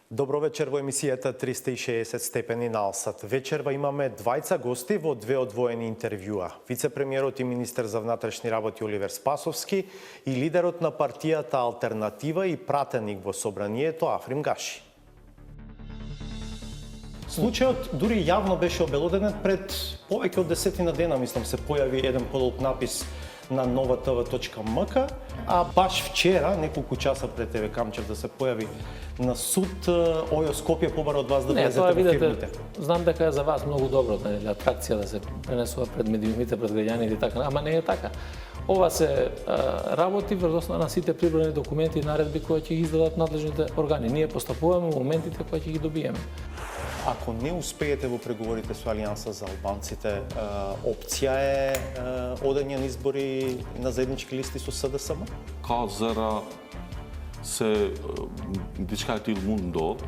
Добро вечер во емисијата 360 степени на Алсат. Вечерва имаме двајца гости во две одвоени интервјуа. Вице-премиерот и министер за внатрешни работи Оливер Спасовски и лидерот на партијата Алтернатива и пратеник во собранието Африм Гаши. Случајот дури јавно беше обелоденет пред повеќе од 10 дена, мислам, се појави еден подолг напис на novatv.mk, а баш вчера, неколку часа пред ТВ Камчев да се појави на суд, Ојо Скопје побара од вас да влезете во фирмите. Знам дека е за вас многу добро, атракција да се пренесува пред медиумите, пред граѓаните и така, ама не е така. Ова се работи врз основа на сите прибрани документи и наредби кои ќе ги издадат надлежните органи. Ние постапуваме во моментите кои ќе ги добиеме. Ако не успеете во преговорите со Алијанса за албанците, опција е одење на избори на заеднички листи со СДСМ? Ka zëra se diçka e tillë mund ndodh,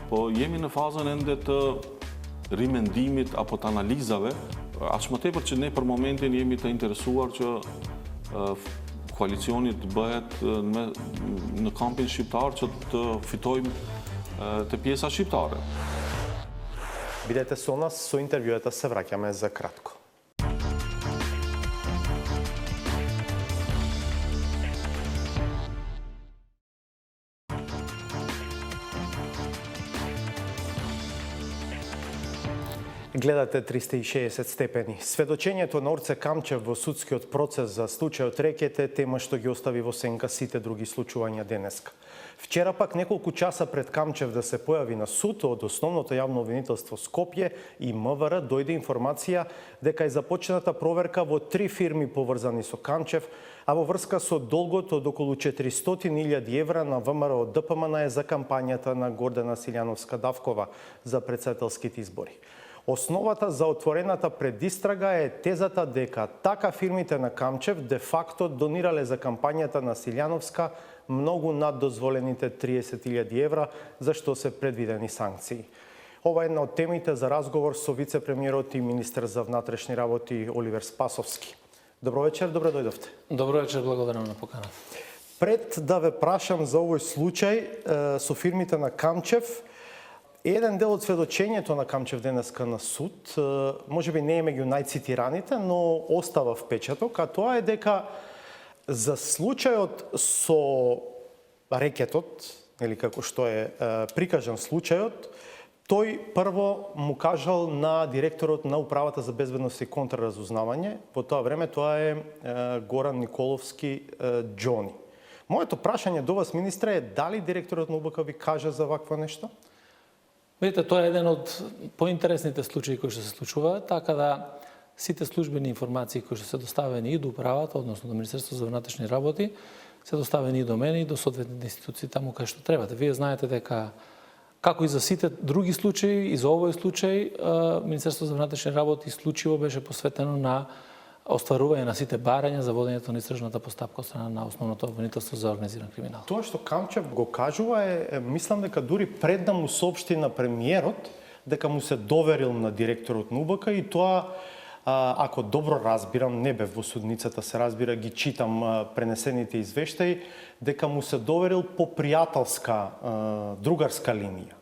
po jemi në fazën ende të rimendimit apo të analizave, aq më tepër që ne për momentin jemi të interesuar që koalicioni të bëhet në kampin shqiptar që të fitojmë të pjesa shqiptare. Бидете со нас, со интервјуата се враќаме за кратко. Гледате 360 степени. Сведочењето на Орце Камчев во судскиот процес за случајот Рекет е тема што ги остави во сенка сите други случувања денеска. Вчера пак неколку часа пред Камчев да се појави на суд од Основното јавно обвинителство Скопје и МВР дојде информација дека е започната проверка во 3 фирми поврзани со Камчев, а во врска со долгот од околу 400.000 евра на ВМРО ДПМН за кампањата на Гордана Силјановска-Давкова за претседателските избори. Основата за отворената предистрага е тезата дека така фирмите на Камчев де факто донирале за кампањата на Силјановска многу над дозволените 30.000 евра, за што се предвидени санкции. Ова е една од темите за разговор со вице-премиерот и министер за внатрешни работи Оливер Спасовски. Добро вечер, добре дојдовте. Добро вечер, благодарам на покана. Пред да ве прашам за овој случај со фирмите на Камчев, еден дел од сведочењето на Камчев денеска на суд, можеби не е меѓу најцитираните, но остава впечаток, а тоа е дека за случајот со Рекетот, или како што е прикажан случајот, тој прво му кажал на директорот на Управата за безбедност и контраразузнавање, по тоа време тоа е Горан Николовски Џони. Моето прашање до вас, министре, е дали директорот на УБК ви кажа за вакво нешто? Видите, тоа е еден од поинтересните случаи кои што се случуваат, така да сите службени информации кои што се доставени и до управата, односно до Министерството за внатрешни работи, се доставени и до мене и до соодветните институции таму кај што требате. Вие знаете дека како и за сите други случаи, и за овој случај, Министерството за внатрешни работи исклучиво беше посветено на остварување на сите барања за водењето на истражната постапка од страна на Основното обвинителство за организиран криминал. Тоа што Камчев го кажува мислам дека дури пред да му соопшти на премиерот дека му се доверил на директорот на УБК и тоа, ако добро разбирам, не бев во судницата, се разбира, ги читам пренесените извештаи, дека му се доверил по пријателска, другарска линија.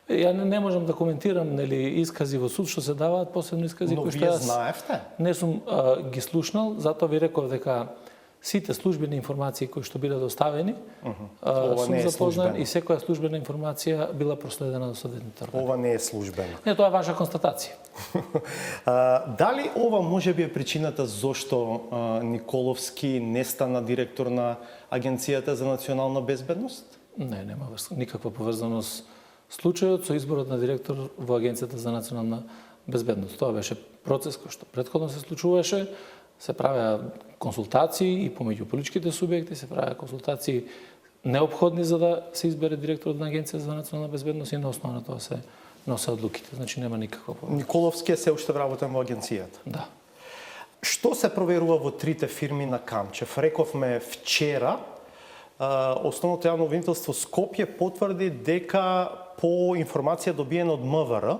Ја не можам да коментирам искази во суд што се даваат, посебно искази кои што јас знаевте? Не сум ги слушнал, затоа ви реков дека сите службени информации кои што биле доставени сум запознат и секоја службена информација била проследена до соодветните органи. Ова не е службено. Не, тоа е ваша констатација. Дали ова може би е причината зошто Николовски не стана директор на Агенцијата за национална безбедност? Не, нема никаква поврзаност случајот со изборот на директор во Агенцијата за национална безбедност. Тоа беше процес кој што претходно се случуваше, се правеа консултации и помеѓу политичките субјекти, се правеа консултации неопходни за да се избере директорот на Агенцијата за национална безбедност и на основа на тоа се носе одлуките. Значи нема никаква поврзаност. Николовски е се уште вработен во агенцијата. Да. Што се проверува во трите фирми на Камчев? Рековме вчера, Основното јавно обвинителство Скопје потврди дека по информација добиена од МВР,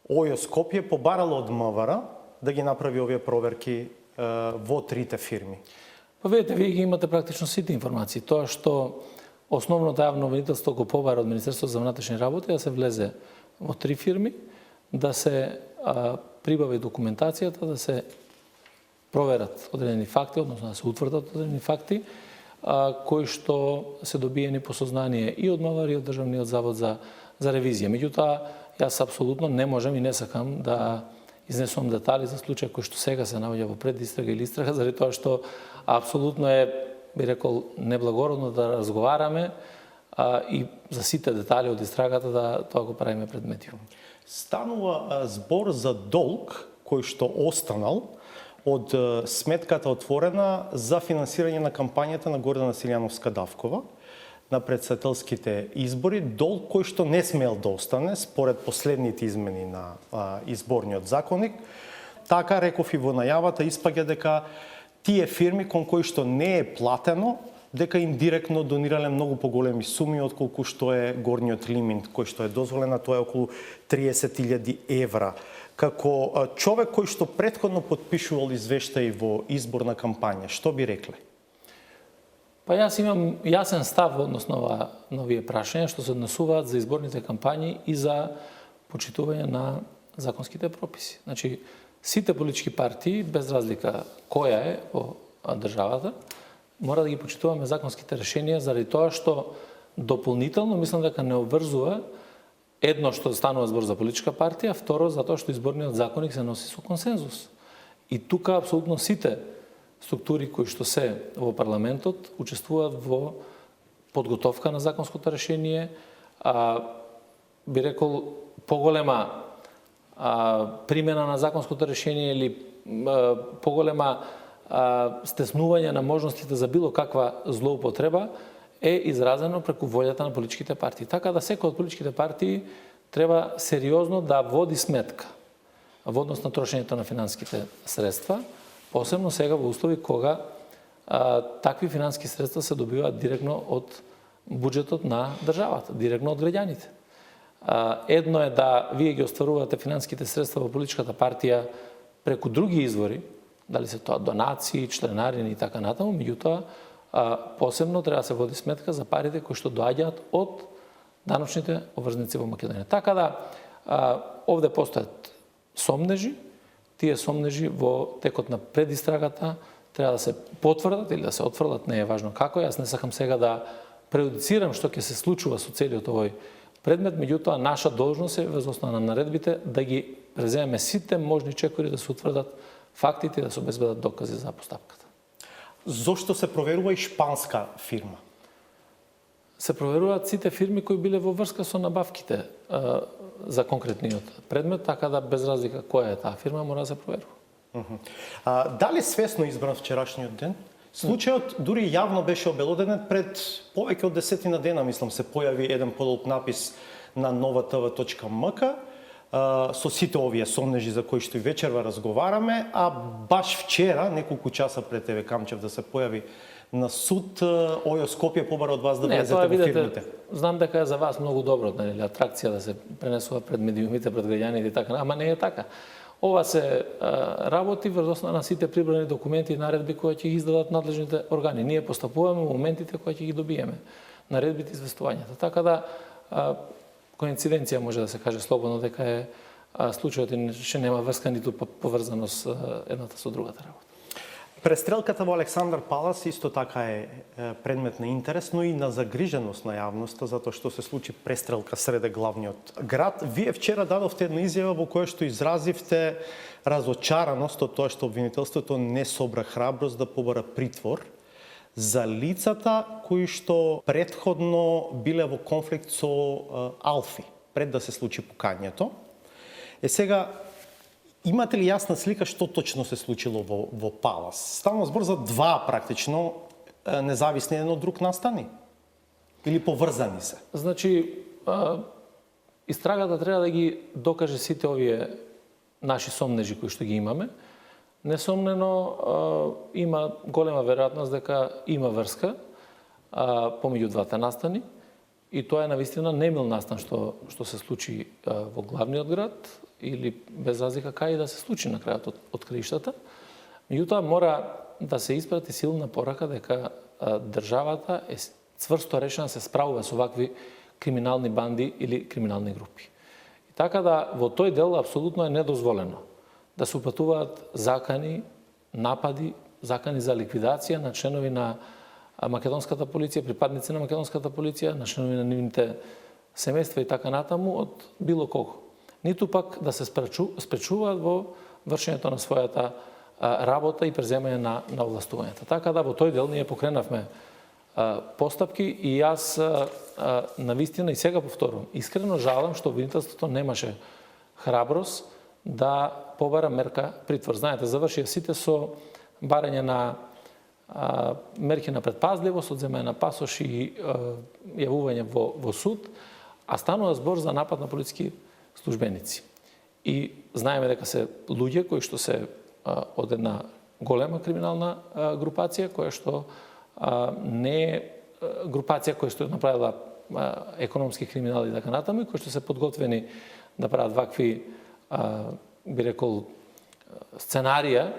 Ојо Скопје побарало од МВР да ги направи овие проверки во трите фирми. Па видите, вие ги имате практично сите информации. Тоа што основното јавно обвинителство го побара од Министерството за внатрешни работи да се влезе во 3 фирми, да се прибави документацијата, да се проверат одредени факти, односно да се утврдат одредени факти, кои што се добиени по сознание и од МВР и од Државниот завод за ревизија. Меѓутоа, јас апсолутно не можам и не сакам да изнесувам детали за случај кој што сега се наоѓа во предистрага или истрага, заради тоа што апсолутно е, би рекол, неблагородно да разговараме и за сите детали од истрагата да тоа го правиме пред медиум. Станува збор за долг кој што останал од сметката отворена за финансирање на кампањата на Гордана Силјановска-Давкова на председателските избори, долг кој што не смел да остане според последните измени на изборниот законник. Така реков и во најавата испаѓа дека тие фирми кон кои што не е платено, дека им директно донирале многу поголеми суми отколку што е горниот лимит кој што е дозволен, тоа е околу 30.000 евра. Како човек кој што претходно потпишувал извештаи во изборна кампања, што би рекле? Па јас имам јасен став односно на овие прашања што се однесуваат за изборните кампањи и за почитување на законските прописи. Значи, сите политички партии, без разлика која е во државата, мора да ги почитуваме законските решенија заради тоа што дополнително мислам дека не обврзува едно што станува збор за политичка партија, второ затоа што изборниот законник се носи со консензус. И тука апсолутно сите структури кои што се во парламентот учествуваат во подготовка на законското решение, би рекол поголема примена на законското решение или поголема стеснување на можностите за било каква злоупотреба е изразено преку волјата на политичките партии. Така да секој од политичките партии треба сериозно да води сметка во однос на трошењето на финансиските средства, посебно сега во услови кога такви финансиски средства се добиваат директно од буџетот на државата, директно од граѓаните. Едно е да вие ги остварувате финансиските средства во политичката партија преку други извори, дали се тоа донации, членарини и така натаму, меѓутоа посебно треба да се води сметка за парите кои што доаѓаат од даночните обврзници во Македонија. Така да овде постојат сомнежи, тие сомнежи во текот на предистрагата треба да се потврдат или да се отврдат, не е важно како. Јас не сакам сега да преюдицирам што ќе се случува со целиот овој предмет, меѓутоа наша должност е врз основа на наредбите да ги преземеме сите можни чекори да се утврдат фактите и да се обезбедат докази за постапката. Зошто се проверува и шпанска фирма? Се проверуваат сите фирми кои биле во врска со набавките за конкретниот предмет, така да без разлика која е таа фирма мора да се проверува. Дали свесно избран вчерашниот ден? Случајот дури јавно беше обелоденет пред повеќе од 10 дена, мислам, се појави еден подолг напис на novatv.mk со сите овие сомнежи за кои што и вечерва разговараме, а баш вчера, неколку часа пред тебе Камчев да се појави на суд, Ојо Скопје побара од вас да влезете во фирмите. Знам дека е за вас многу добро, нели, атракција да се пренесува пред медиумите, пред граѓаните и така, ама не е така. Ова се работи врз основа на сите прибрани документи и наредби кои ќе ги издадат надлежните органи. Ние постапуваме во моментите кои ќе ги добиеме, наредбите и известувањата. Така да коинциденција може да се каже слободно дека е случајот и ше нема врска ниту поврзаност едната со другата работа. Престрелката во Александар Палас исто така е предмет на интерес, но и на загриженост на јавноста, затоа што се случи престрелка среде главниот град. Вие вчера дадовте една изјава во која што изразивте разочараност од тоа што обвинителството не собра храброст да побара притвор за лицата кои што претходно биле во конфликт со Алфи, пред да се случи пукањето. Сега, имате ли јасна слика што точно се случило во Палас? Станува збор за два практично независни еден од друг настани? Или поврзани се? Значи, истрагата треба да ги докаже сите овие наши сомнежи кои што ги имаме. Несомнено, има голема веројатност дека има врска помеѓу двата настани и тоа е навистина немил настан што се случи во главниот град или без разлика кај да се случи на крајот од краиштата. Меѓутоа мора да се испрати силна порака дека државата е цврсто решен да се справува со вакви криминални банди или криминални групи. И така да во тој дел апсолутно е недозволено да се упатуваат закани, напади, закани за ликвидација на членови на македонската полиција, припадници на македонската полиција, на членови на нивните семејства и така натаму од било кого. Ниту пак да се спречуваат во вршењето на својата работа и преземање на овластувањата. Така да во тој дел ние покренавме постапки и јас навистина и сега повторувам, искрено жалам што обвинителството немаше храброст да побара мерка притвор. Знаете, завршија сите со барање на мерки на предпазливост, одземање на пасош и јавување во суд, а станува збор за напад на полициски службеници. И знаеме дека се луѓе кои што се од една голема криминална групација, која што не е групација која што направила економски криминали и така натаму, и кои што се подготвени да прават вакви, би рекол, сценарија,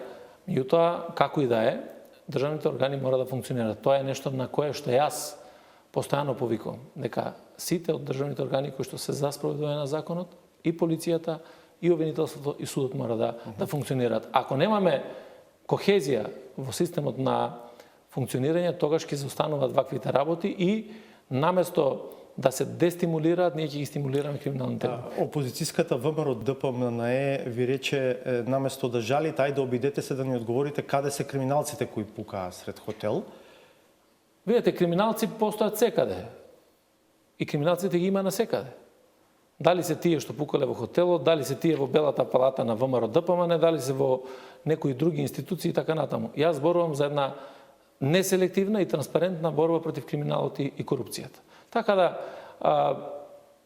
меѓутоа, како и да е, државните органи мора да функционираат. Тоа е нешто на кое што јас постојано повикувам, дека сите од државните органи кои што се за спроведување на законот, и полицијата, и обвинителството, и судот мора да функционираат. Ако немаме кохезија во системот на функционирање, тогаш ќе се остануваат ваквите работи и наместо да се дестимулираат, ние ќе ги стимулираме криминалните. Опозицијската ВМРО ДПМНЕ ви рече наместо да жалите, ајде обидете се да ни одговорите каде се криминалците кои пукаа сред хотел. Видете, криминалци постојат секаде. И криминалците ги има на секаде. Дали се тие што пукале во хотелот, дали се тие во Белата палата на ВМРО ДПМНЕ, дали се во некои други институции и така натаму. Јас зборувам за една неселективна и транспарентна борба против криминалот и корупцијата. Така да,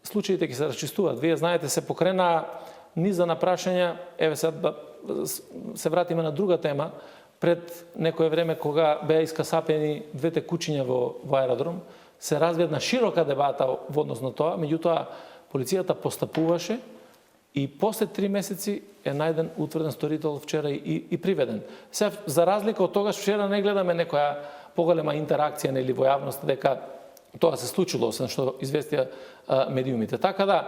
случаите ќе се расчистуваат. Вие знаете, се покрена низа на прашања, еве сега да се вратиме на друга тема, пред некое време кога беа искасапени двете кучиња во аеродром, се разви една широка дебата во однос на тоа, меѓутоа полицијата постапуваше и после 3 месеци е најден утврден сторител вчера и приведен. Сега, за разлика од тогаш, вчера не гледаме некоја поголема интеракција или во јавност дека тоа се случило, освен што известија медиумите. Така да,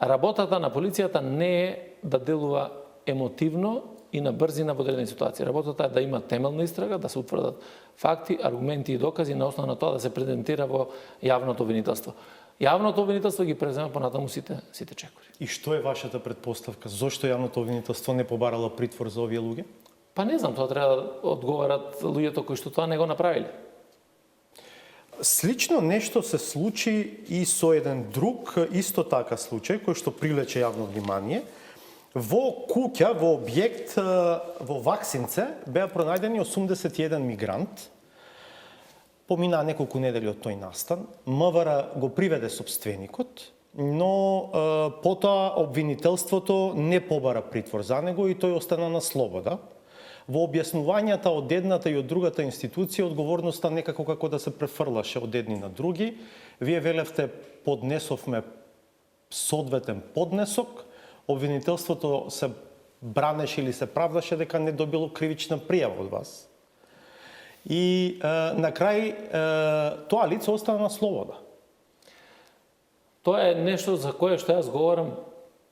работата на полицијата не е да делува емотивно и на брзина во одредени ситуации. Работата е да има темелна истрага, да се утврдат факти, аргументи и докази на основа на тоа да се презентира во јавното обвинителство. Јавното обвинителство ги презема понатаму сите чекори. И што е вашата предпоставка? Зошто јавното обвинителство не побарало притвор за овие луѓе? Па не знам, тоа треба да одговарат луѓето кои што тоа не го направиле. Слично нешто се случи и со еден друг, исто така случај, кој што привлече јавно внимание. Во куќа, во објект во Ваксинце, беа пронајдени 81 мигрант. Поминаа неколку недели од тој настан. МВР го приведе собственикот, но потоа обвинителството не побара притвор за него и тој остана на слобода. Во објаснувањата од едната и од другата институција, одговорноста некако како да се префрлаше од едни на други. Вие велевте, поднесовме соодветен поднесок, обвинителството се бранеше или се правдаше дека не добило кривична пријава од вас. И на крај тоа лице остана на слобода. Тоа е нешто за кое што јас говорам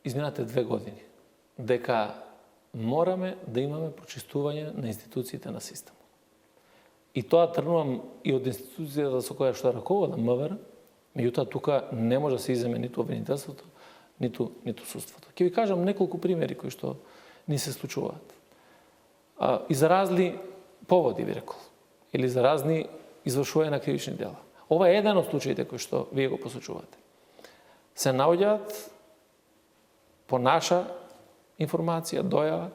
изминатите 2 години. Дека мораме да имаме прочистување на институциите на системот. И тоа тргнувам и од институцијата со која што раководам МВР, меѓутоа тука не може да се иземе ниту обвинителството, ниту судството. Ќе ви кажам неколку примери кои што ни се случуваат. И за разни поводи, ви рекол, или за разни извршување на кривични дела. Ова е еден од случаите кои што вие го посочувате. Се наоѓаат по наша информација, дојава,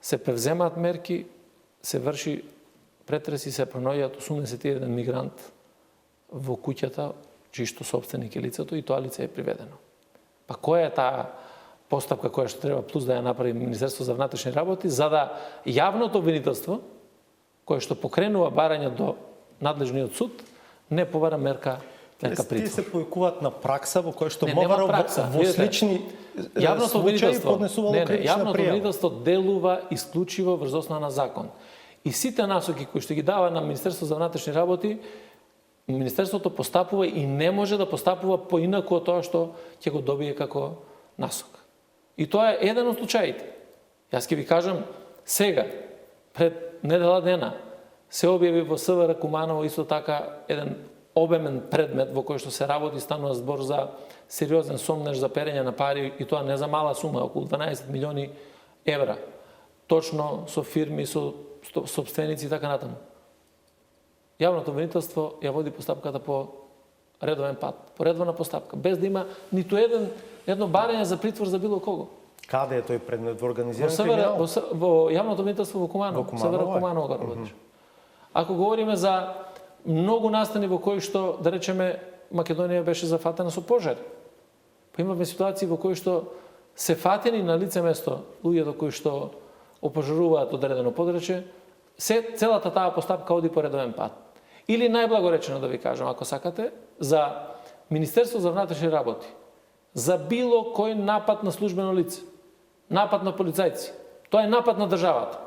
се превземаат мерки, се врши претреси, се пронаоѓаат 81 мигрант во куќата, чијто собственик е лицето и тоа лице е приведено. Па која е таа постапка која што треба плюс да ја направи Министерство за внатрешни работи, за да јавното обвинителство, кое што покренува барање до надлежниот суд, не побара мерка притвор. Тие се повикуваат на пракса во која што МВР во слични случаи поднесувало кривична јавното пријава. обвинителство делува исклучиво врз основа на закон. И сите насоки кои што ги дава на Министерство за внатрешни работи Министерството постапува и не може да постапува поинаку од тоа што ќе го добие како насок. И тоа е еден од случаите. Јас ќе ви кажам сега, пред недела дена, се објави во СВР Куманово исто така еден обемен предмет во кој што се работи, станува збор за сериозен сомнеж за перење на пари и тоа не за мала сума, околу 12 милиони евра. Точно со фирми, со собственици и така натаму. Јавното обвинителство ја води постапката по редовен пат, по редовна постапка, без да има ниту едно барање за притвор за било кого. Каде е тој предмет? Во организиран Во криминал? Јавното обвинителство во Куманово. СВР Куманово го работиш. Ако говориме за многу настани во кои што, да речеме, Македонија беше зафатена со пожар. Па имавме ситуации во кои што се фатени на лице место луѓето кои што опожаруваат одредено подрече, целата таа постапка оди по редовен пат. Или најблагоречено да ви кажам, ако сакате, за Министерство за внатрешни работи, за било кој напад на службено лице, напад на полицајци, тоа е напад на државата.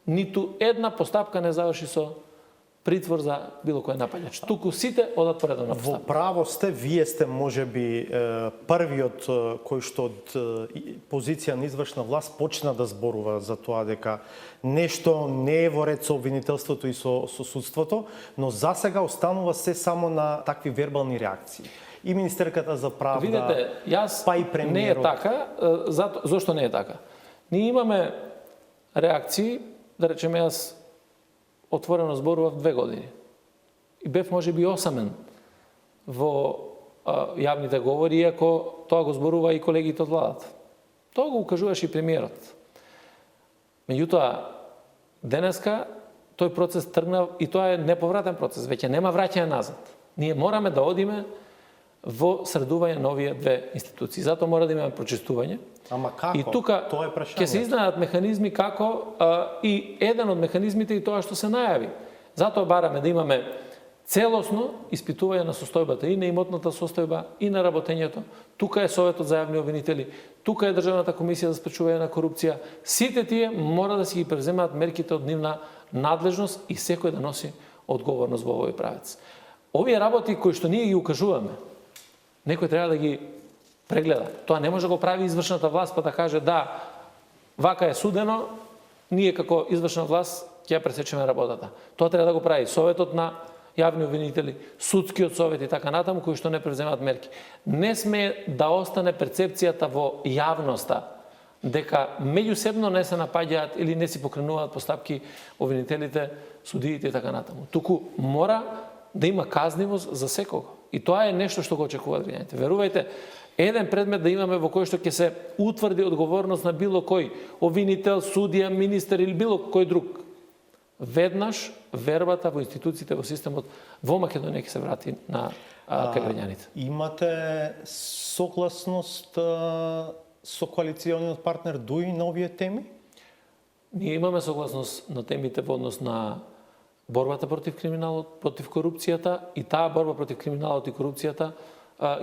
Ниту една постапка не заврши со притвор за било кој нападач. Туку сите одат по редовна Во постапка. право сте, вие сте можеби првиот кој што од позиција на извршна власт почна да зборува за тоа дека нешто не е во ред со обвинителството и со судството, но засега останува се само на такви вербални реакции. И министерката за правда, Видете, јас па и не е премиерот. така, зошто не е така? Ние имаме реакции, да речеме јас отворено зборував 2 години. И бев можеби осамен во јавните говори, иако тоа го зборува и колегите од владата. Тоа го укажуваше и премиерот. Меѓутоа, денеска тој процес тргна и тоа е неповратен процес, веќе нема враќање назад. Ние мораме да одиме во средување на овие две институции. Затоа мора да имаме прочистување. Ама како? И тука Тоа е прашање. ќе се изнајдат механизми како и еден од механизмите и тоа што се најави. Затоа бараме да имаме целосно испитување на состојбата и на имотната состојба и на работењето. Тука е Советот за јавни обвинители, тука е Државната комисија за спречување на корупција. Сите тие мора да си ги преземаат мерките од нивна надлежност и секој да носи одговорност во овој правец. Овие работи кои што ние ги укажуваме, некој треба да ги прегледа. Тоа не може да го прави извршната власт па да каже да, вака е судено, ние како извршна власт ќе ја пресечеме работата. Тоа треба да го прави Советот на јавни обвинители, судскиот совет и така натаму, кои што не преземаат мерки. Не сме да остане перцепцијата во јавноста дека меѓусебно не се напаѓаат или не си покренуваат постапки обвинителите, судиите и така натаму. Туку мора да има казнивост за секого. И тоа е нешто што го очекуваат граѓаните. Верувајте, еден предмет да имаме во кој што ќе се утврди одговорност на било кој обвинител, судија, министер или било кој друг. Веднаш вербата во институциите, во системот во Македонија ќе се врати на кај граѓаните. Имате согласност со коалициониот партнер ДУИ на овие теми? Ние имаме согласност на темите во однос на борбата против криминалот, против корупцијата и таа борба против криминалот и корупцијата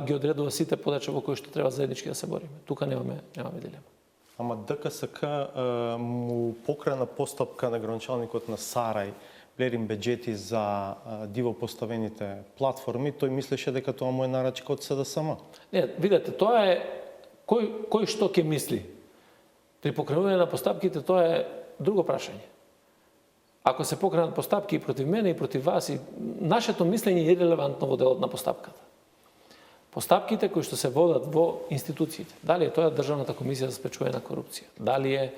ги одредува сите подачи во кои што треба заеднички да се бориме. Тука немаме дилема. Ама ДКСК му покрена постапка на граначалникот на Сарај, Блерин Беџети, за диво поставените платформи. Тој мислеше дека тоа му е нарачка од СДСМ. Не, видете, тоа е кој што ќе мисли. При покренување на постапките тоа е друго прашање. Ако се покренат постапки и против мене и против вас, и нашето мислење е релевантно во делот на постапката. Постапките кои што се водат во институциите, дали е тоа Државната комисија за спречување на корупција, дали е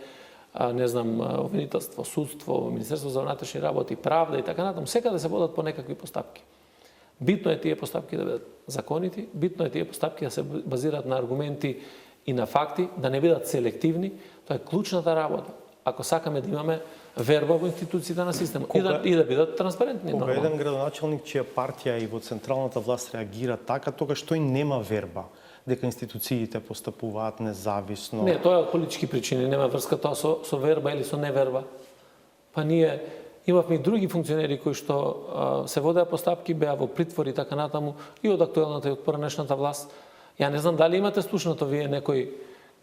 обвинителство, судство, Министерство за внатрешни работи, правда и така натаму, секаде се водат по некакви постапки. Битно е тие постапки да бидат законити, битно е тие постапки да се базираат на аргументи и на факти, да не бидат селективни. Тоа е клучната работа. Ако сакаме да имаме верба во институциите на системот и да бидат транспарентни. Кога еден градоначалник чија партија и во централната власт реагира така, тогаш тој нема верба дека институциите постапуваат независно. Не, тоа е од политички причини, нема врска тоа со верба или со неверба. Па ние имавме и други функционери кои што се водеа постапки, беа во притвор и така натаму, и од актуелната и од поранешната власт. Ја не знам дали имате слушнато вие некој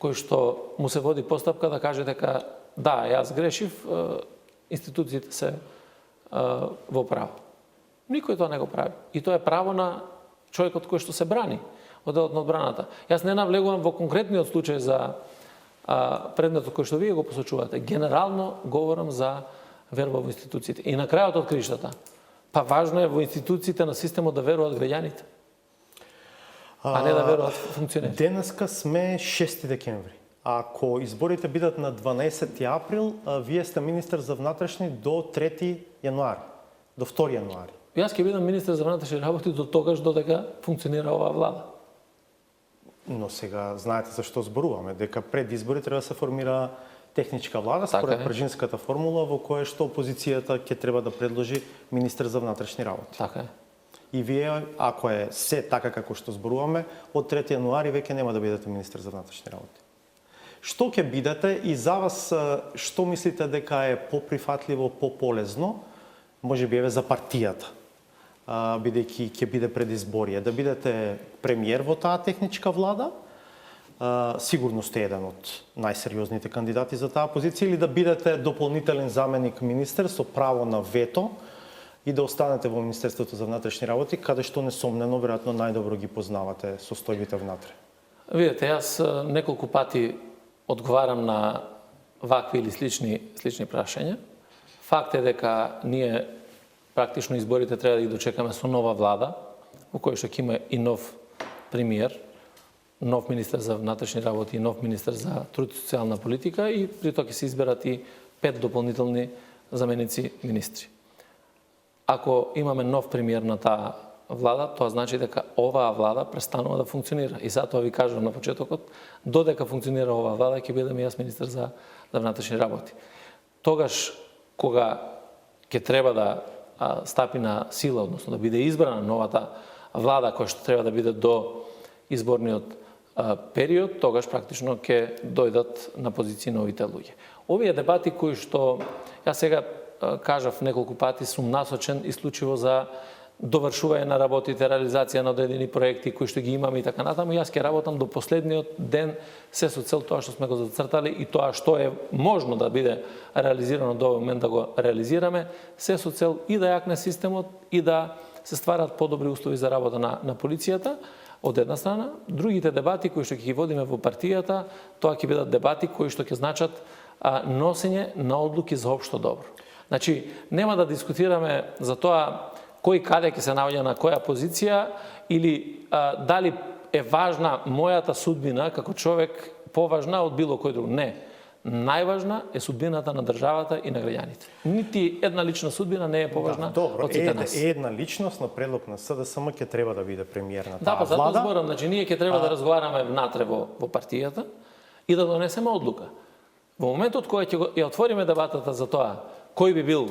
кој што му се води постапка да каже дека да, јас грешив, институциите се во право. Никој тоа не го прави. И тоа е право на човекот кој што се брани од делот на одбраната. Јас не навлегувам во конкретниот случај за предметот кој што вие го посочувате. Генерално говорам за верба во институциите. И на крајот од криштата, па важно е во институциите на системот да веруваат граѓаните, а не да веруваат функционери. Денеска сме 6 декември. Ако изборите бидат на 12 април, вие сте министер за внатрешни до 3 јануари, до 2 јануари. Јас ќе бидам министер за внатрешни работи до тогаш додека функционира оваа влада. Но сега знаете зашто зборуваме, дека пред избори треба да се формира техничка влада според пржинската формула во која што опозицијата ќе треба да предложи министер за внатрешни работи. Така е. И вие, ако е се така како што зборуваме, од 3 јануари веќе нема да бидете министер за внатрешни работи. Што ќе бидете и за вас што мислите дека е поприфатливо, пополезно, можеби еве за партијата, бидејќи ќе биде предизборие, да бидете премиер во таа техничка влада, сигурно сте еден од најсериозните кандидати за таа позиција, или да бидете дополнителен заменик министер со право на вето и да останете во Министерството за внатрешни работи, каде што несомнено веројатно најдобро ги познавате состојбите внатре. Видете, јас неколку пати одговарам на вакви или слични прашања. Факт е дека ние практично изборите треба да ги дочекаме со нова влада, во која што ќе има и нов премиер, нов министер за внатрешни работи и нов министер за труд и социјална политика, и при тоа ќе се изберат и 5 дополнителни заменици министри. Ако имаме нов премиер на таа влада, тоа значи дека оваа влада престанува да функционира. И затоа ви кажувам на почетокот, додека функционира оваа влада, ќе бидам јас министер за внатрешни работи. Тогаш, кога ќе треба да стапи на сила, односно да биде избрана новата влада која што треба да биде до изборниот период, тогаш практично ќе дојдат на позиција новите луѓе. Овие дебати кои што јас сега кажав неколку пати, сум насочен исклучиво за довршување на работите, реализација на одредени проекти кои што ги имаме и така натаму. Јас ќе работам до последниот ден, се со цел тоа што сме го зацртали и тоа што е можно да биде реализирано до овој момент да го реализираме, се со цел и да јакне системот и да се стварат подобри услови за работа на полицијата. Од една страна, другите дебати кои што ќе ги водиме во партијата, тоа ќе бидат дебати кои што ќе значат носење на одлуки за општо добро. Значи, нема да дискутираме за тоа кој каде ќе се наоѓа на која позиција или дали е важна мојата судбина како човек поважна од било кој друг. Не. Најважна е судбината на државата и на граѓаните. Нити една лична судбина не е поважна од сите нас. Една личност на предлог на СДСМ ќе треба да биде премиер на таа влада. Да, затоа зборам, значи ние ќе треба да разговараме внатре во партијата и да донесеме одлука. Во моментот кога ќе отвориме дебатата за тоа кој би бил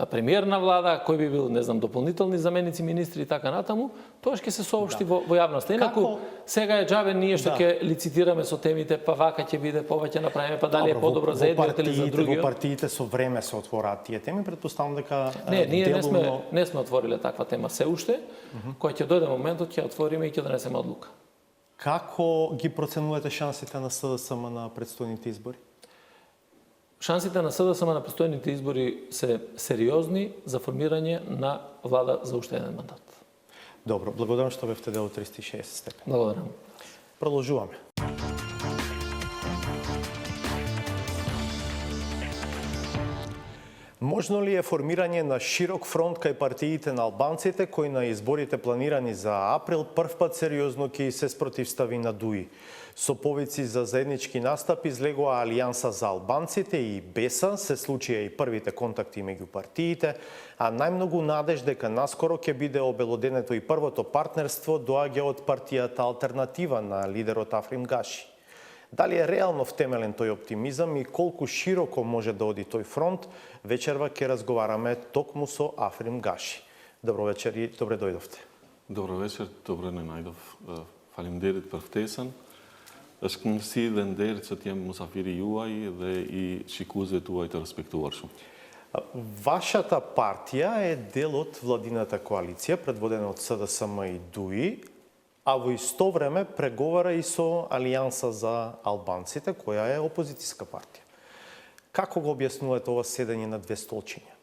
премиер на влада, кој би бил, не знам, дополнителни заменици министри и така натаму, тоа ќе се соопшти во јавноста. Инаку сега е џабе ние што ќе лицитираме со темите, па вака ќе биде, повеќе направиме, па дали е подобро за едниот или за другиот. Во партиите со време се отвораат тие теми, претпоставам дека не, ние не сме отвориле таква тема се уште, кој ќе дојде моментот ќе отвориме и ќе донесеме одлука. Како ги проценувате шансите на СДСМ на претстојните избори? Шансите на СДСМ на предстојните избори се сериозни за формирање на влада за уште еден мандат. Добро, благодарам што бевте дел од 360 степени. Благодарам. Продолжуваме. Можно ли е формирање на широк фронт кај партиите на албанците кои на изборите планирани за април првпат сериозно ќе се спротивстави на ДУИ? Со повици за заеднички настап излегува Алијанса за албанците и БЕСА, се случија и првите контакти меѓу партиите, а најмногу надеж дека наскоро ќе биде обелоденето и првото партнерство доаѓа од партијата Алтернатива на лидерот Африм Гаши. Дали е реално втемелен тој оптимизам и колку широко може да оди тој фронт, вечерва ќе разговараме токму со Африм Гаши. Добро вечер и добре дојдовте. Добро вечер, добро не најдов. Faleminderit për ftesën. Është kënaqësi dhe nderë që të jem musafiri juaj dhe i shikuesve tuaj të respektuar shumë. Вашата партија е дел од владината коалиција, предводена од СДСМ и ДУИ, а во исто време преговара и со Алијанса за албанците, која е опозицијска партија. Како го објаснувате ова седење на две столчиња?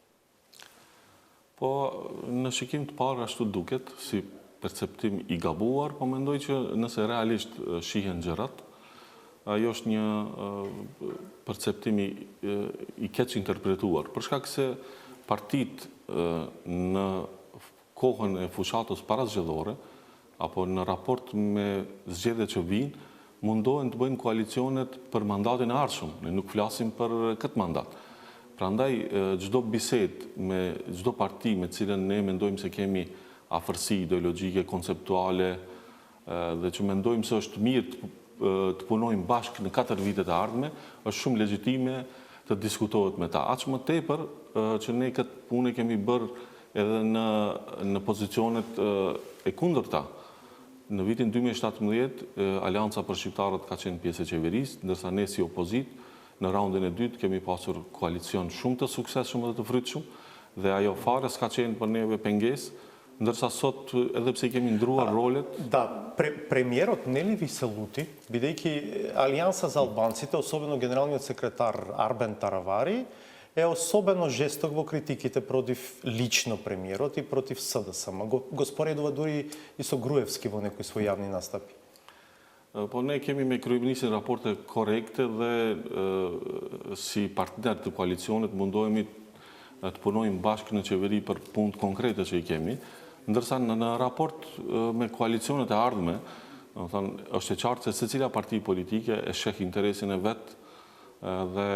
Po në shikim të parë ashtu duket, si perceptim i gabuar, po mendoj që nëse realisht shihen gjërat, ajo është një perceptim i keq interpretuar. Për shkak se partit në kohën e fushatës parazgjedhore, apo në raport me zgjedhjet që vinë, mundohen të bëjnë koalicionet për mandatin e ardhshëm. Ne nuk flasim për këtë mandat. Prandaj, çdo bisedë me çdo parti me cilën ne mendojmë se kemi afërsi ideologjike, konceptuale, dhe që mendojmë se është mirë të punojmë bashkë në 4 vitet e ardhme, është shumë legjitime të diskutohet me ta. Aq më tepër që ne këtë punë kemi bërë edhe në pozicionet e kundërta. Në vitin 2017, Alianca për Shqiptarët ka qenë pjesë e qeverisë, ndërsa ne si opozit, në raundin e dytë kemi pasur koalicion shumë të suksesshëm dhe të frytshëm, dhe ajo fare s'ka qenë për neve pengesë, ndërsa sot edhe pse kemi ndruar rolet. Да, премиерот Нели Веселути, бидејќи Алијанса за албанците, особено генералниот секретар Арбен Таравари, е особено жесток во критиките против лично премиерот и против СДСМ. Го споредува дури и со Груевски во некои своји јавни настапи. Po ne kemi me kryeministin raporte korekte dhe si partner të koalicionit mundohemi të punojmë bashkë në qeveri për punë konkrete që i kemi, ndërsa në raport me koalicionet e ardhme, është e qartë se secila parti politike e sheh interesin e vet dhe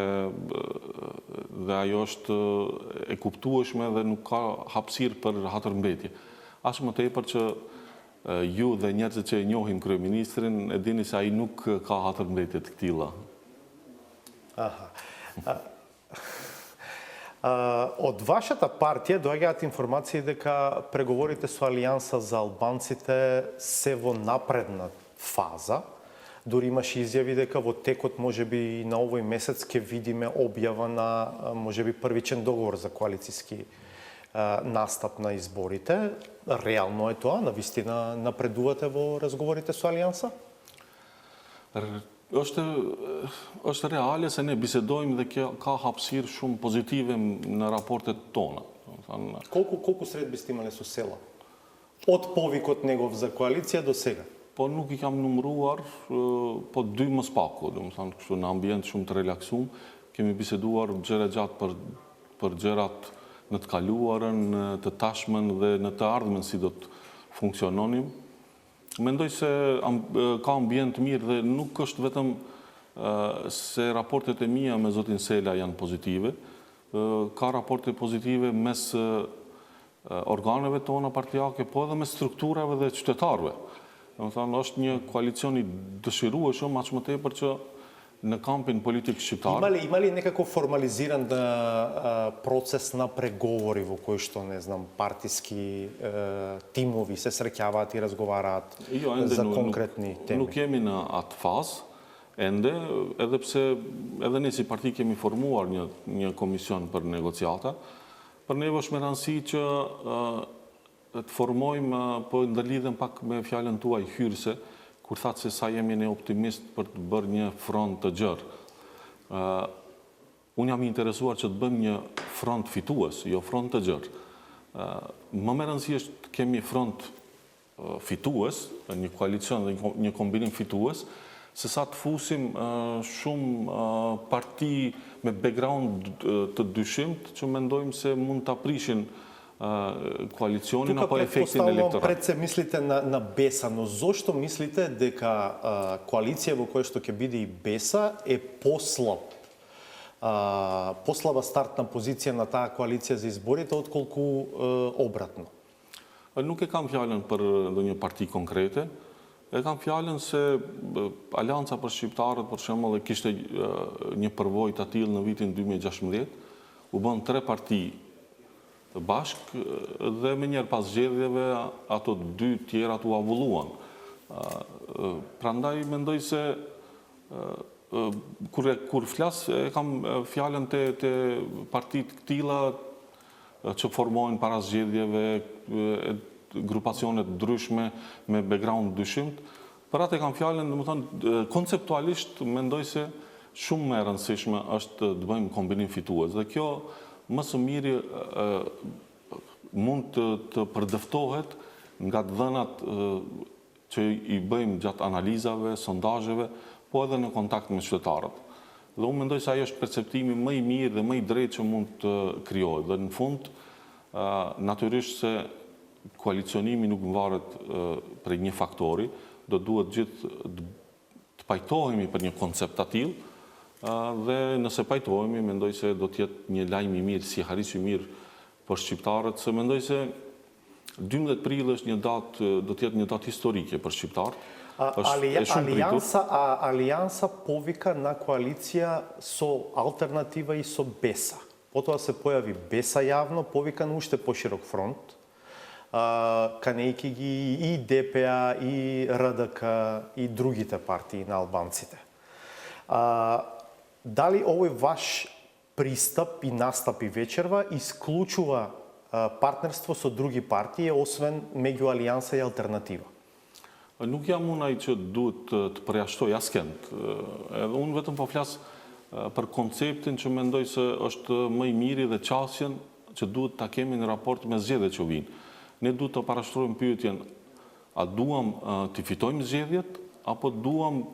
ajo është e kuptueshme dhe nuk ka hapësirë për hatërmbetje. Aq më tepër që ju dhe njerëzit që e njohin kryeministrin e dini se ai nuk ka hatërmbetje të këtilla. Аха. Од вашата партија доаѓаат информации дека преговорите со Алијанса за албанците се во напредна фаза. Дури имаше изјави дека во текот можеби на овој месец ќе видиме објава на можеби првичен договор за коалициски настап на изборите. Реално е тоа? Навистина напредувате во разговорите со Алијанса? Është reale se ne bisedojmë dhe ka hapësirë shumë pozitive në raportet tona. Колку средби сте имале со села? Од повикот негов за коалиција до сега? Po nuk I kam numëruar, po 2 më spaku, domethënë kështu në ambient shumë të relaksuar, kemi biseduar gjëra gjatë për gjërat në të kaluarën, në të tashmen dhe në të ardhmen si do të funksiononim. Mendoj se ka ambient mirë dhe nuk është vetëm se raportet e mia me zotin Sela janë pozitive, ka raporte pozitive mes organeve tona partijake, po edhe mes strukturave dhe qytetarëve. Domethënë është një koalicion I dëshirueshëm, aq më tepër që në kampin politik shqiptar. Има ли некако формализиран процес на преговори во кој што, не знам, партиски тимови се среќаваат и разговараат за конкретни теми? Nuk jemi në atë fazë, ende, edhe pse edhe ne si parti kemi formuar një komision për negociata, për neve është me rëndësi që të formojmë, po ndërlidhem pak me fjalën tuaj hyrëse, kur thatë se sa jemi ne optimist për të bërë një front të gjerë. Unë jam I interesuar që të bëjmë një front fitues, jo front të gjerë. Më me rëndësi është të kemi front fitues, një koalicion dhe një kombinim fitues, se sa të fusim shumë parti me background të dyshimt që mendojmë se mund të aprishin коалиционин apo efektin elektoral. Пред се мислите на Беса, но зошто мислите дека коалиција во која што ќе биде И Беса е послаба стартна позиција на таа коалиција за изборите отколку обратно? Nuk e kam fjalën për ndonjë parti konkrete, e kam fjalën se Alianca për Shqiptarët për shembull kishte një përvojë të tillë në vitin 2016, u bën 3 parti bashk dhe me njerë pas zgjedhjeve ato 2 tjerat u avulluan. Prandaj mendoj se kur flas e kam fjalën te partitë këtilla që formojnë para zgjedhjeve, grupacione të ndryshme me background dyshimt. Për atë e kam fjalën, domethënë konceptualisht mendoj se shumë më e rëndësishme është të bëjmë kombinim fitues. Dhe kjo më së miri mund të përdeftohet nga të dhënat që i bëjmë gjatë analizave, sondazheve, po edhe në kontakt me qytetarët. Dhe unë mendoj se ajo është perceptimi më i mirë dhe më i drejtë që mund të krijohet. Dhe në fund, natyrisht se koalicionimi nuk varet prej një faktori, do duhet gjithë të pajtohemi për një koncept të tillë, dhe nëse pajtohemi, mendoj se do të jetë një lajm i mirë, si harris i mirë për shqiptarët, se mendoj se 12 prill është një datë, do të jetë një datë historike për shqiptarët. Alijansa povika na koalicija so alternativa i so BESA. Потоа се појави BESA јавно, повикан уште поширок фронт, канејки ги и ДПА, и РДК, и другите партии на албанците. Дали овој ваш пристап и настап и вечерва исклучува партнерство со други партии, освен меѓу Алијанса и Алтернатива? Nuk jam unë ai që duhet të përjashtoj askënd. Edhe unë vetëm po flas për konceptin që mendoj se është më i miri dhe qasjen që duhet ta kemi në raport me zgjedhjet që vijnë. Ne duhet të parashtrojmë pyetjen: a duam të fitojmë zgjedhjet apo duam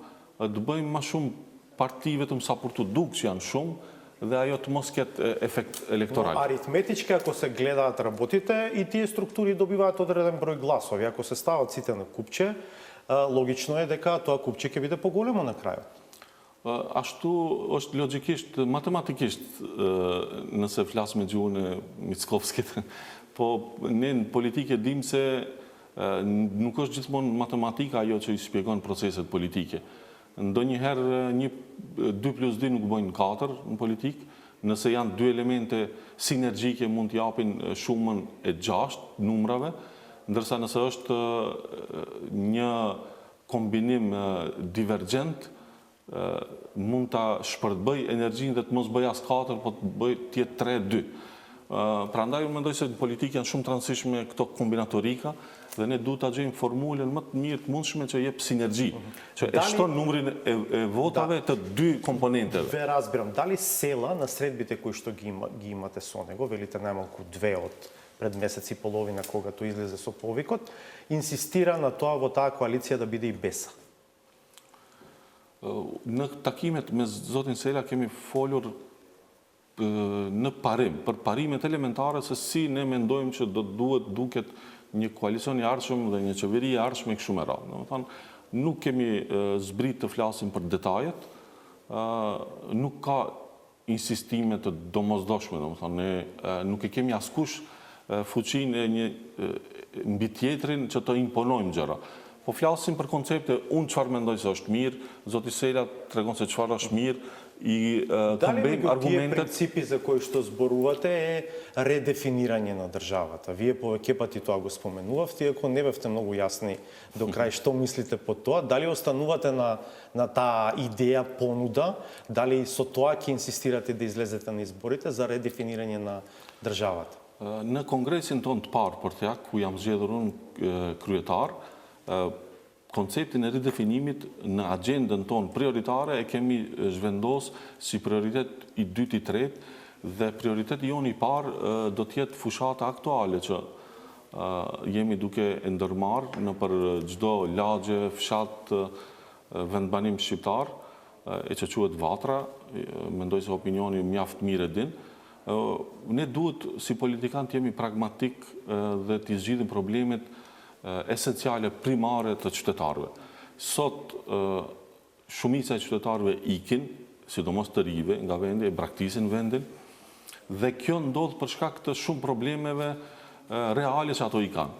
të bëjmë më shumë parti vetëm sa për të dukë që janë shumë dhe ajo të mos ketë efekt elektoral. Аритметички, ако се гледаат работите, и тие структури добиваат одреден број гласови. Ако се стават сите на купче, логично е дека тоа купче ќе биде поголемо на крајот. Ashtu është logjikisht, matematikisht, nëse flas me gjuhën e Mickovskit, po ne në politikë dim se nuk është gjithmonë matematika ajo që i shpjegon proceset politike. Ndonjëherë 2+2 nuk bëjnë 4 në politikë, nëse janë dy elemente sinergjike mund të japin shumën e 6 numrave, ndërsa nëse është një kombinim divergjent, mund ta shpërtbëj energjinë dhe të mos bëj as 4, po të bëj të jetë 3-2. Prandaj unë mendoj se në politikë janë shumë të rëndësishme këto kombinatorika dhe ne duhet ta gjejmë formulën më të mirë të mundshme që jep sinergji, që e shton numrin e votave të dy komponenteve. Ве разбирам, дали села на средбите кои што ги имате со него, велите најмалку 2 од пред месец и половина когато излезе со повикот, инсистира на тоа во таа коалиција да биде и BESA? Në takimet me zotin Sela kemi folur në parim, për parimet elementare se si ne mendojmë që do duhet duket një koalicion i ardhshëm dhe një qeveri e ardhshme kështu me radhë. Domethënë, nuk kemi zbrit të flasim për detajet, nuk ka insistime të domosdoshme, domethënë ne nuk e kemi askush fuqinë e një mbi tjetrin që të imponojmë gjëra. Po flasim për koncepte, unë çfarë mendoj se është mirë, zoti Sela tregon se çfarë është mirë, i këmbejmë argumentet. Дали принципи за кои што зборувате е редефинирање на државата? Вие повеќе пати тоа го споменувавте, иако не бевте многу јасни до крај што мислите под тоа. Дали останувате на таа идеја понуда? Дали со тоа ќе инсистирате да излезете на изборите за редефинирање на државата? Në kongresin ton të parë për t'jak, ku jam zgjedhur unë kryetar, konceptin e ridefinimit në agendën tonë prioritare e kemi zhvendos si prioritet i dytë i tretë, dhe prioriteti jonë i parë do t'jetë fushata aktuale që jemi duke e ndërmarrë në për çdo lagje, fshat, vendbanim shqiptar, e që quhet Vatra, mendoj se opinioni mjaft mirë e din. Ne duhet si politikan të jemi pragmatik dhe t'i zgjidhim problemet esenciale primare të qytetarëve. Sot shumica e qytetarëve ikin, sidomos të rive nga vendi, e braktisin vendin, dhe kjo ndodh për shkak të shumë problemeve reale që ato i kanë.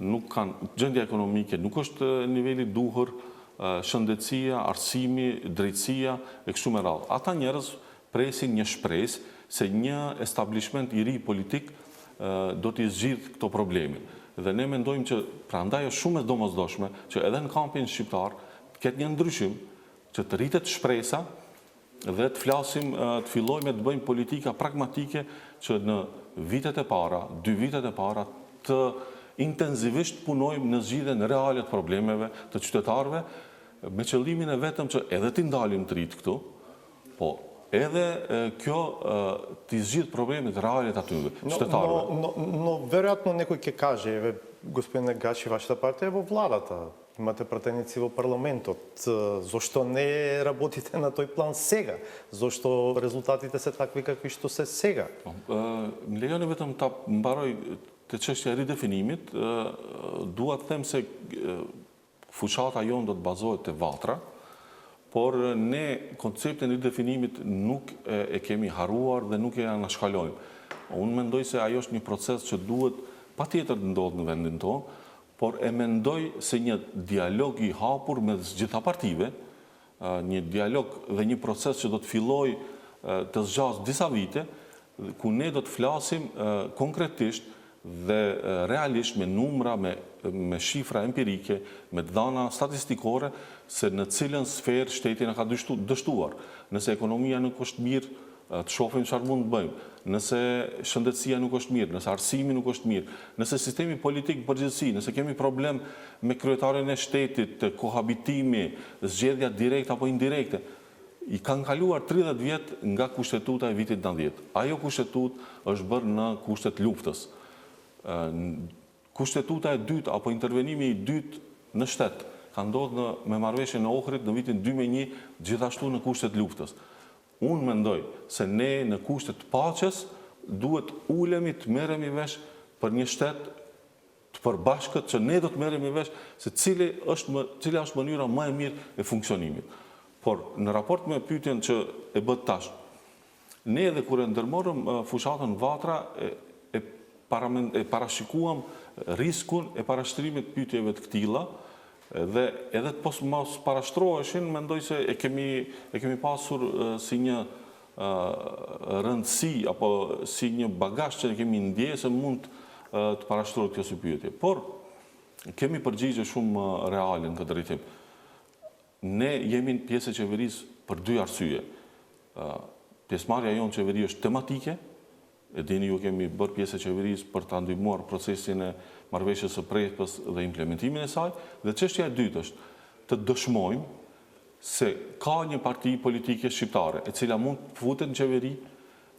Nuk kanë gjendja ekonomike, nuk është niveli duhur, shëndetësia, arsimi, drejtësia e kështu me radhë. Ata njerëz presin një shpresë se një establishment i ri politik do t'i zgjidhë këto probleme. Dhe ne mendojmë që prandaj është shumë e domosdoshme që edhe në kampin shqiptar të ketë një ndryshim, që të rritet shpresa dhe të flasim, të fillojmë të bëjmë politika pragmatike që në vitet e para, 2 vitet e para, të intenzivisht punojmë në zgjidhjen reale të problemeve të qytetarëve, me qëllimin e vetëm që edhe t'i ndalim të rritë këtu, po edhe kjo t'i zgjidh problemet reale të atyre, qytetarëve. Но вероятно некој ќе каже, еве господине Гачи, вашата партија е во владата, имате пратеници во парламентот, зошто не работите на тој план сега? Зошто резултатите се такви какви што се сега? Më lejoni vetëm ta mbaroj të çështja e ridefinimit, dua të them se fushata jonë do të bazohet te vatra, por ne konceptin e ridefinimit nuk e kemi harruar dhe nuk e anashkalojmë. Unë mendoj se ajo është një proces që duhet patjetër të ndodhë në vendin tonë, por e mendoj se një dialog i hapur me gjitha partive, një dialog dhe një proces që do të filloj të zgjas disa vite, ku ne do të flasim konkretisht dhe realisht me numra, me shifra empirike, me dhana statistikore, se në cilën sferë shteti na ka dështuar. Nëse ekonomia nuk është mirë, të shohim çfarë mund të bëjmë. Nëse shëndetësia nuk është mirë, nëse arsimi nuk është mirë, nëse sistemi politik përgjithësi, nëse kemi problem me kryetarin e shtetit, kohabitimi, zgjedhja direkte apo indirekte, i kanë kaluar 30 vjet nga kushtetuta e vitit 90. Ajo kushtetut është bërë në kushtet luftës. Kushtetuta e dytë apo intervenimi i dytë në shtet ka ndodhur me marrëveshjen e Ohrit në vitin 2001, gjithashtu në kushtet luftës. Unë mendoj se ne në kushtet të paqes duhet ulemi të merremi vesh për një shtet të përbashkët, që ne do të merremi vesh se cila është mënyra më e mirë e funksionimit. Por në raport me pyetjen që e bët tash, ne edhe kur e ndërmorëm fushatën Vatra e parashikuam riskun e parashtrimit pyetjeve të këtilla, dhe edhe të mos parashtroheshin, mendoj se e kemi pasur si një rëndësi apo si një bagazh që ne kemi ndjeje se mund të parashtrohet kjo si pyetje. Por kemi përgjigje shumë reale në këtë drejtim. Ne jemi në pjesë e qeverisë për dy arsye. Pjesëmarrja jonë në qeveri është tematike, e dini ju kemi bërë pjesë e qeverisë për ta ndihmuar procesin e marrëveshjes së prepës dhe implementimin e saj, dhe çështja e dytë është të dëshmojmë se ka një parti politike shqiptare e cila mund të futet në qeveri,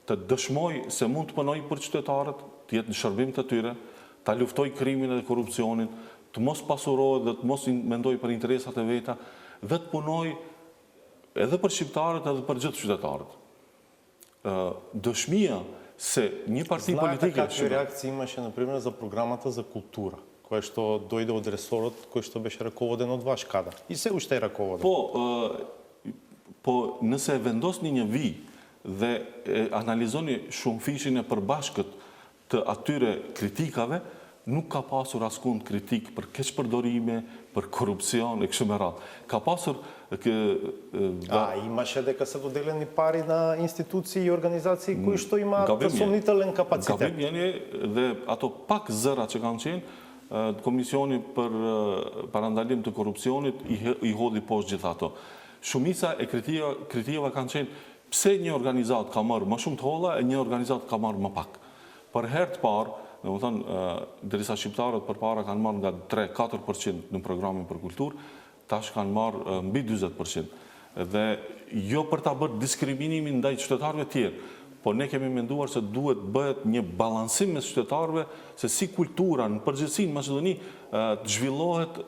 të dëshmoj se mund të punojë për qytetarët, të jetë në shërbim të tyre, ta luftoj krimin dhe korrupsionin, të mos pasurohet dhe të mos mendoj për interesat e veta, dhe të punoj edhe për shqiptarët edhe për gjithë qytetarët. Dëshmia se një parti politike... Знаете какви реакции имаше, например, за програмата за култура, кое што дојде од ресорот кој што беше раководен од ваш кадар. И се уште е раководен. Po nëse e vendosni një vijë dhe analizoni shumëfishin e përbashkët të atyre kritikave, nuk ka pasur askund kritik për keqpërdorime, për korupcion e kështu me radhë. Ka pasur имаше дека се доделени пари на институции и организации кои што имаат сомнителен капацитет. Gabim jeni dhe ato pak zëra që kanë qenë, Komisioni për parandalim të korrupsionit i hodhi poshtë gjithë ato. Shumica e kritikave kanë qenë pse një organizat ka marrë më shumë të holla e një organizat ka marrë më pak. Për herë të parë, domethënë, derisa shqiptarët përpara kanë marrë nga 3-4% në programin për kulturë, tash kanë marrë mbi 40%. Dhe jo për ta bërë diskriminimin ndaj qytetarëve tjerë, po ne kemi menduar se duhet bëhet një balansim mes qytetarëve, se si kultura në përgjithësi në Maqedoni të zhvillohet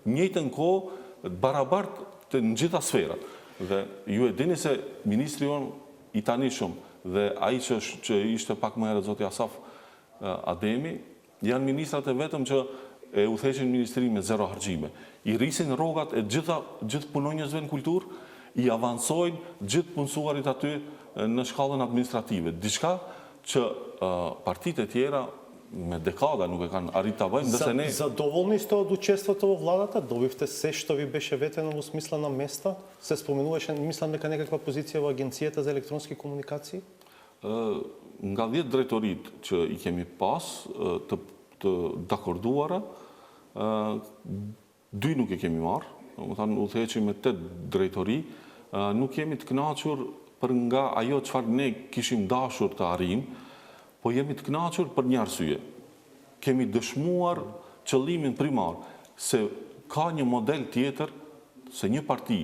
njëjtën kohë barabartë në gjitha sferat. Dhe ju e dini se ministri jonë i tanishëm dhe ai që ishte pak më herët zoti Asaf Ademi, janë ministrat e vetëm që e udhëheqin ministrinë me zero harxime. I rrisin rrogat e gjithë punonjësve në kulturë, i avancojnë gjithë punësuarit aty në shkallën administrative. Diçka që partitë e tjera me dekada nuk e kanë arritë ta bëjnë, ndërsa ne... Задоволни сте од учеството во владата? Добивте се што ви беше ветено во смисла на места? Се споменуваше, мислам дека некаква позиција во Агенцијата за електронски комуникации? Nga 10 drejtorit që i kemi pas të dakorduara, 2 nuk e kemi marrë, udhëheqim me 8 drejtori, nuk jemi të kënaqur për nga ajo çfarë ne kishim dashur të arrijmë, po jemi të kënaqur për një arsye. Kemi dëshmuar qëllimin primar, se ka një model tjetër se një parti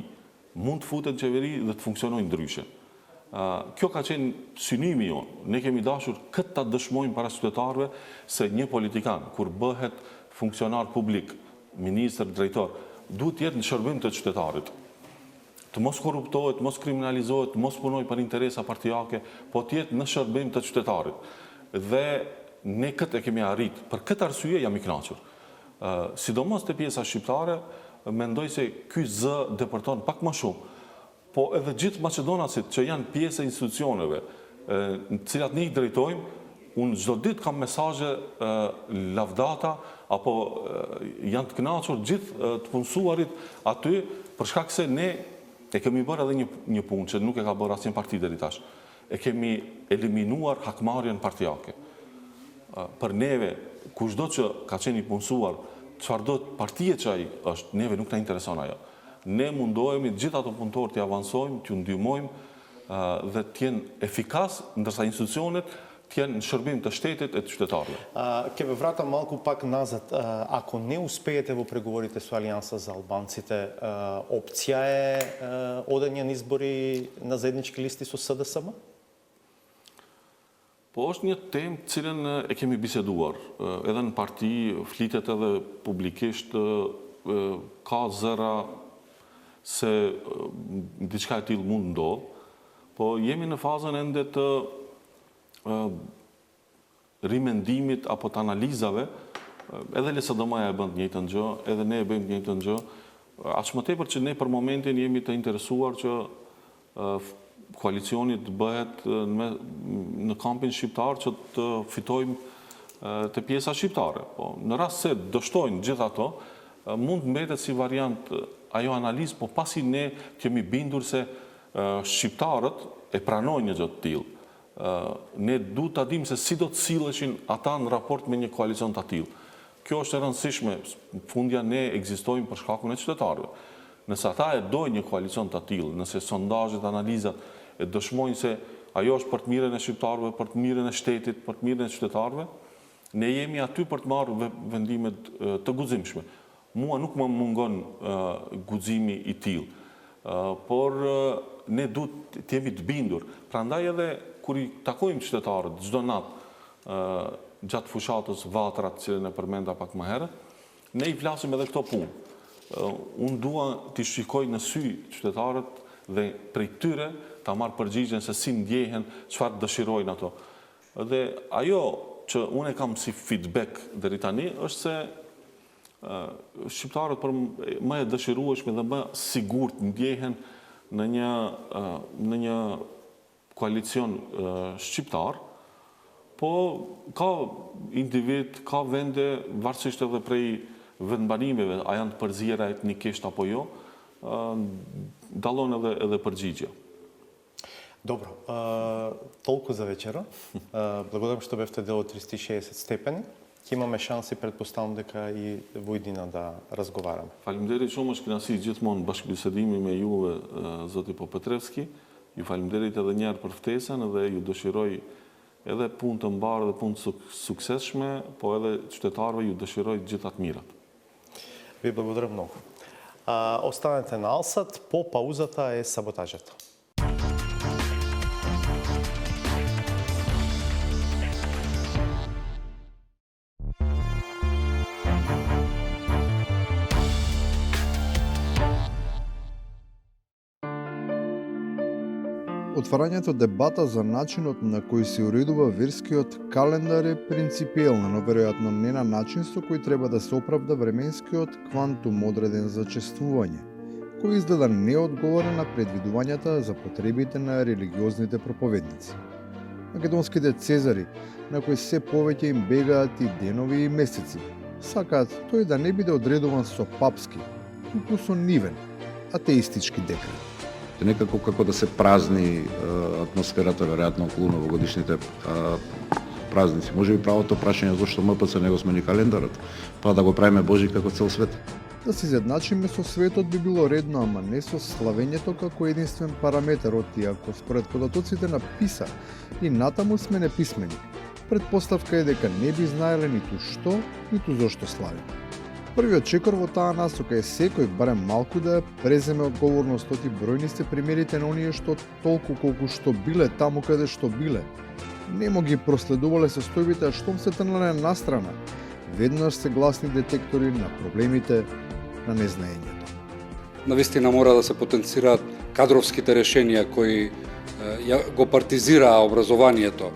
mund të futet në qeveri dhe të funksionojë ndryshe. Kjo ka qenë synimi jonë. Ne kemi dashur këtë ta dëshmojmë para qytetarëve se një politikan, kur bëhet funksionar publik, ministër, drejtor, duhet të jetë në shërbim të qytetarit. Të mos korruptohet, mos kriminalizohet, mos punoj për interesa partijake, po të jetë në shërbim të qytetarit. Dhe ne këtë e kemi arrit. Për këtë arsye jam i kënaqur. Sidomos te pjesa shqiptare, mendoj se ky zë depërton pak më shumë. Po edhe gjithë maqedonasit që janë pjesë e institucioneve, në cilat ne i drejtojmë, unë çdo ditë kam mesazhe lavdata apo janë të kënaqur gjithë të punësuarit aty për shkak se ne e kemi bërë edhe një punë që nuk e ka bërë asnjë parti deri tash. E kemi eliminuar hakmarrjen partijake. Për neve, kushdo që ka qenë i punësuar, çfarëdo partije që ai është, neve nuk na intereson ajo. Ne mundohemi gjithë ato punëtorë të avansojmë, të ndihmojmë dhe të jenë efikas, ndërsa institucionet të jenë në shërbim të shtetit e të qytetarëve. Ќе vë vrata малку пак назад. Ако не успеете во преговорите со Алијанса за албанците, опција е одење на избори на заеднички листи со СДСМ? Po është një temë cilën e kemi biseduar. Edhe në parti, flitet edhe publikisht, ka zëra se diçka e tillë mund ndodh, po jemi në fazën ende të rimendimit apo të analizave, edhe LSDM-ja e bën të njëjtën gjë, edhe ne e bëjmë të njëjtën gjë. Aq më tepër që ne për momentin jemi të interesuar që koalicioni të bëhet në kampin shqiptar që të fitojmë të pjesa shqiptare. Po, në rast se dështojnë gjithë ato, mund të mbetet si variant ajo analizë, po pasi ne kemi bindur se shqiptarët e pranojnë një gjë të tillë. Ne duhet ta dimë se si do të silleshin ata në raport me një koalicion të tillë. Kjo është e rëndësishme. Fundja ne ekzistojmë për shkakun e qytetarëve. Nëse ata e dojnë një koalicion të tillë, nëse sondazhet, analizat e dëshmojnë se ajo është për të mirën e shqiptarëve, për të mirën e shtetit, për të mirën e qytetarëve, ne jemi aty për të marrë vendimet të guximshme. Mua nuk më mungon guximi i tillë, por ne duhet të jemi të bindur. Prandaj edhe kur i takojmë qytetarët çdo natë gjatë fushatës Vatrat, cilën e përmenda pak më herët, ne i flasim edhe këto punë. Unë dua t'i shikoj në sy qytetarët dhe prej tyre ta marr përgjigjen se si ndjehen, çfarë dëshirojnë ato. Dhe ajo që unë e kam si feedback deri tani është se shqiptarët për më e dëshirueshme dhe më sigurt ndjehen në një koalicion shqiptar, po ka individ, ka vende, varësisht edhe prej vendbanimeve, a janë të përzira etnikisht apo jo, dallon edhe përgjigja. Добро, толку за вечера. Благодарам што бевте дел од 360 степени. Ќе имаме шанси, предпоставам дека и во иднина да разговараме. Faleminderit shumë, është kënaqësi gjithmonë bashkëbisedimi me juve, zoti Popetrevski. Ju faleminderit edhe një herë për ftesën dhe ju dëshiroj edhe punë të mbarë dhe punë të suksesshme, po edhe qytetarëve ju dëshiroj gjitha të mirat. Ви благодаря много. Останете на Алсат, по паузата е саботажата. Отварањето дебата за начинот на кој се уредува верскиот календар е принципиелна, но веројатно не на начин со кој треба да се оправда временскиот квантум одреден за чествување, кој изгледа не одговара на предвидувањата за потребите на религиозните проповедници. Македонските цезари, на кои се повеќе им бегаат и денови и месеци, сакаат тој да не биде одредуван со папски, туку со нивен, атеистички декрет. Некако како да се празни атмосферата веројатно околу новогодишните празници. Може би правото прашање зошто МПЦ не го смени календарот, па да го правиме Божи како цел свет. Да се изедначиме со светот би било редно, ама не со славењето како единствен параметар, иако според податоците на ПИСА и натаму сме неписмени. Предпоставка е дека не би знаеле ниту што, ниту зошто славиме. Првиот чекор во таа насока е секој барем малку да преземе одговорност од бројни сте примерите на оние што толку колку што биле таму каде што биле. Немо ги проследувале состојбите, а штом се трнале настрана, веднаш се гласни детектори на проблемите, на незнаењето. Навистина мора да се потенцираат кадровските решенија кои го партизираа образованието.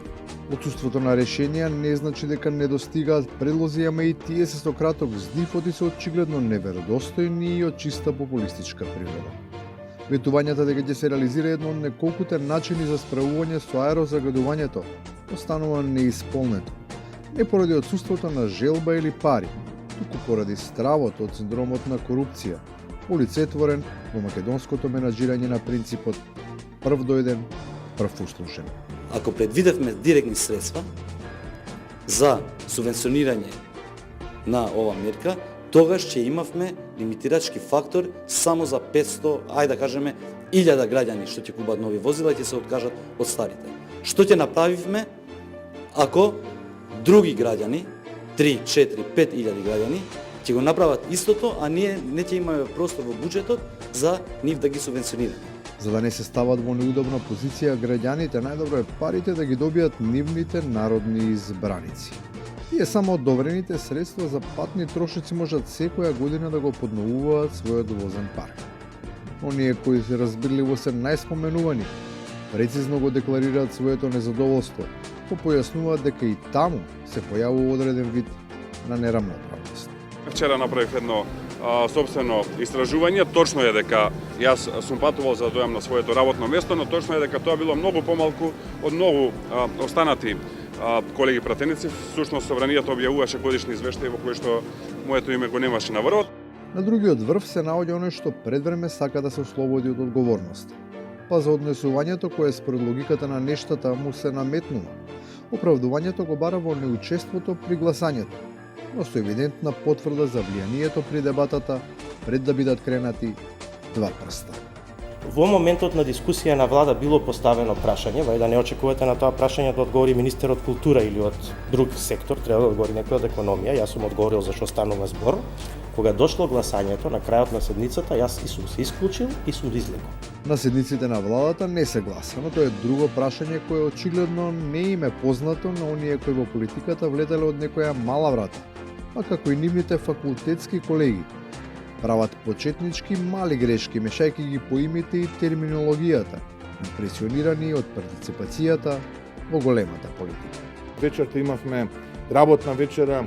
Отсуството на решенија не значи дека не достигаат предлози, ама и тие се со краток здифот и се очигледно неверодостојни и од чиста популистичка природа. Ветувањата дека ќе се реализира едно од неколкуте начини за справување со аерозагадувањето останува неисполнето. Не поради отсуството на желба или пари, туку поради стравот од синдромот на корупција, олицетворен во македонското менаџирање на принципот прв дојден, прв услушен. Ако предвидевме директни средства за субвенционирање на ова мерка, тогаш ќе имавме лимитирачки фактор само за 500, ајде да кажеме, 1000 граѓани што ќе купат нови возила и ќе се откажат од старите. Што ќе направивме ако други граѓани, 3, 4, 5000 граѓани, ќе го направат истото, а ние не ќе имаме простор во буџетот за нив да ги субвенционираме. За да не се стават во неудобна позиција граѓаните, најдобро е парите да ги добијат нивните народни избраници. Тие само одобрените средства за патни трошоци можат секоја година да го подновуваат својот возен парк. Оние кои се разбирливо се најспоменувани, прецизно го декларираат своето незадоволство, по појаснуваат дека и таму се појавува одреден вид на нерамноправност. Вчера направив едно собствено истражување. Точно е дека јас сум патувал за да дојам на своето работно место, но точно е дека тоа било многу помалку од многу останати колеги пратеници. Всушност собранието објавуваше годишни извештаи во кои што моето име го немаше на врвот. На другиот врв се наоѓа оној што пред време сака да се ослободи од одговорност. Па за однесувањето кое според логиката на нештата му се наметнува. Оправдувањето го бара во неучеството при гласањето, но со евидентна потврда за влијанието при дебатата пред да бидат кренати два прста. Во моментот на дискусија на влада било поставено прашање, вај да не очекувате на тоа прашање да одговори министерот култура или од друг сектор, треба да одговори некој од економија. Јас сум одговорил за што станува збор. Кога дошло гласањето на крајот на седницата, јас и сум се исклучил и сум излекол. На седниците на владата не се гласа, но тоа е друго прашање кое очигледно не им е познато на оние кои во политиката влетеле од некоја мала врата, а како и нивните факултетски колеги, прават почетнички мали грешки, мешајќи ги поимите и терминологијата, импресионирани од партиципацијата во големата политика. Вечерта имавме работна вечера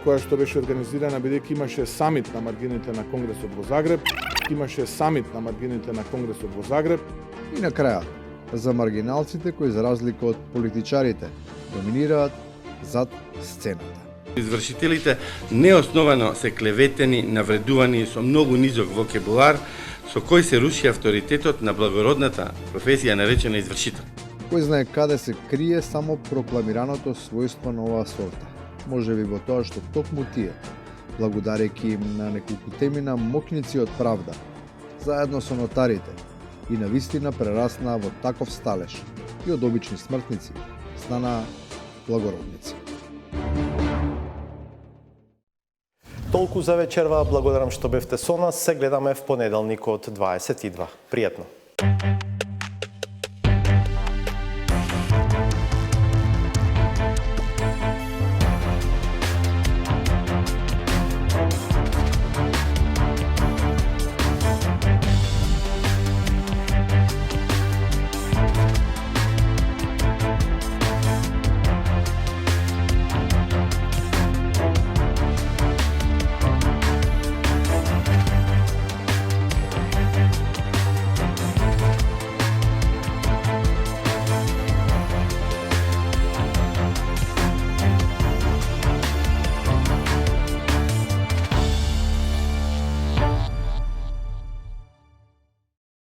која што беше организирана бидејќи имаше самит на маргините на Конгресот во Загреб, И на крајот, за маргиналците кои за разлика од политичарите доминираат зад сцената. Извршителите неосновано се клеветени, навредувани со многу низок вокабулар, со кој се руши авторитетот на благородната професија наречена извршител. Кој знае каде се крие само прокламираното својство на оваа сорта. Може би во тоа што токму тие, благодарејќи им на неколку темина мокници од правда, заедно со нотарите, и на вистина прераснаа во таков сталеж и од обични смртници станаа благородници. Толку за вечерва, благодарам што бевте со нас. Се гледаме в понеделник од 22. Пријатно.